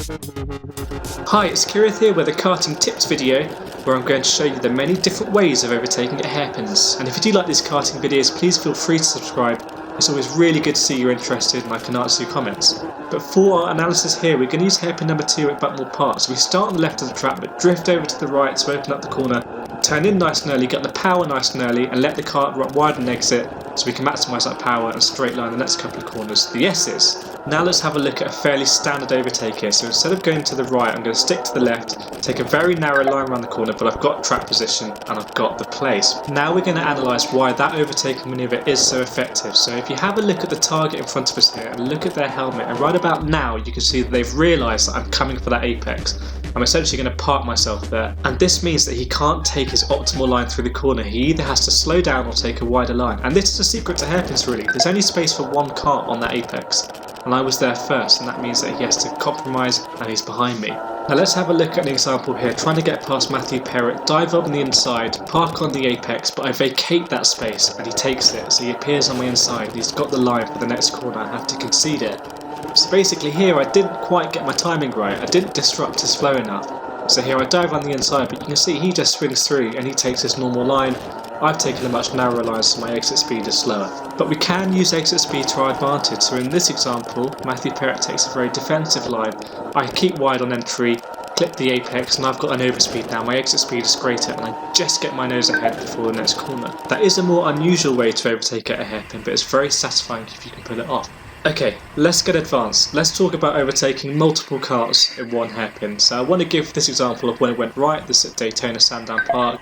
Hi, it's Kirith here with a karting tips video where I'm going to show you the many different ways of overtaking at hairpins. And if you do like these karting videos, please feel free to subscribe. It's always really good to see you're interested and I can answer your comments. But for our analysis here, we're going to use hairpin number 2 at Buckmore Park. So we start on the left of the track but drift over to the right to open up the corner, turn in nice and early, get the power nice and early and let the kart run wide and exit so we can maximise that power and straight line the next couple of corners, the S's. Now let's have a look at a fairly standard overtake here. So instead of going to the right, I'm going to stick to the left, take a very narrow line around the corner, but I've got track position and I've got the place. Now we're going to analyse why that overtaking manoeuvre is so effective. So if you have a look at the target in front of us here and look at their helmet, and right about now you can see that they've realised that I'm coming for that apex. I'm essentially going to park myself there, and this means that he can't take his optimal line through the corner. He either has to slow down or take a wider line, and this is a secret to hairpins really. There's only space for one kart on that apex, and I was there first, and that means that he has to compromise and he's behind me. Now let's have a look at an example here, trying to get past Matthew Perrott, dive up on the inside, park on the apex, but I vacate that space and he takes it, so he appears on my inside, he's got the line for the next corner, I have to concede it. So basically here I didn't quite get my timing right, I didn't disrupt his flow enough. So here I dive on the inside, but you can see he just swings through and he takes his normal line. I've taken a much narrower line so my exit speed is slower. But we can use exit speed to our advantage, so in this example, Matthew Perrott takes a very defensive line. I keep wide on entry, clip the apex, and I've got an overspeed now. My exit speed is greater and I just get my nose ahead before the next corner. That is a more unusual way to overtake at a hairpin, but it's very satisfying if you can pull it off. Okay, let's get advanced. Let's talk about overtaking multiple karts in one hairpin. So I want to give this example of when it went right. This at Daytona Sandown Park.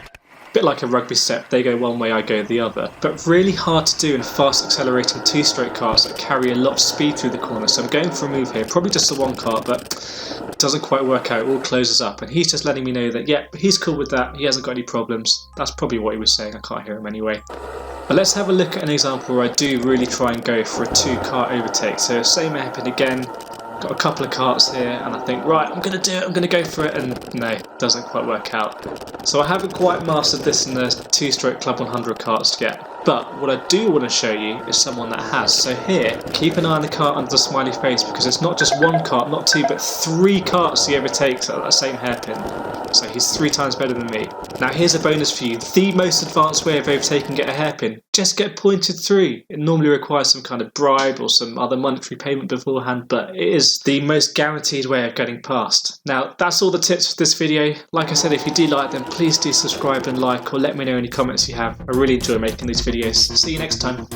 Bit like a rugby step, they go one way, I go the other. But really hard to do in fast accelerating two-stroke cars that carry a lot of speed through the corner. So I'm going for a move here, probably just the one kart, but it doesn't quite work out, it all closes up. And he's just letting me know that, yeah, he's cool with that, he hasn't got any problems. That's probably what he was saying, I can't hear him anyway. But let's have a look at an example where I do really try and go for a two-kart overtake. So same hairpin again, got a couple of karts here and I think, right, I'm going to do it, I'm going to go for it, and no, it doesn't quite work out. So I haven't quite mastered this in the two-stroke Club 100 karts yet. But what I do want to show you is someone that has. So here, keep an eye on the kart under the smiley face because it's not just one kart, not two, but 3 karts he overtakes at that same hairpin. So he's 3 times better than me. Now here's a bonus for you. The most advanced way of overtaking at a hairpin, just get pointed through. It normally requires some kind of bribe or some other monetary payment beforehand, but it is the most guaranteed way of getting past. Now that's all the tips for this video. Like I said, if you do like them, please do subscribe and like, or let me know any comments you have. I really enjoy making these videos. See you next time.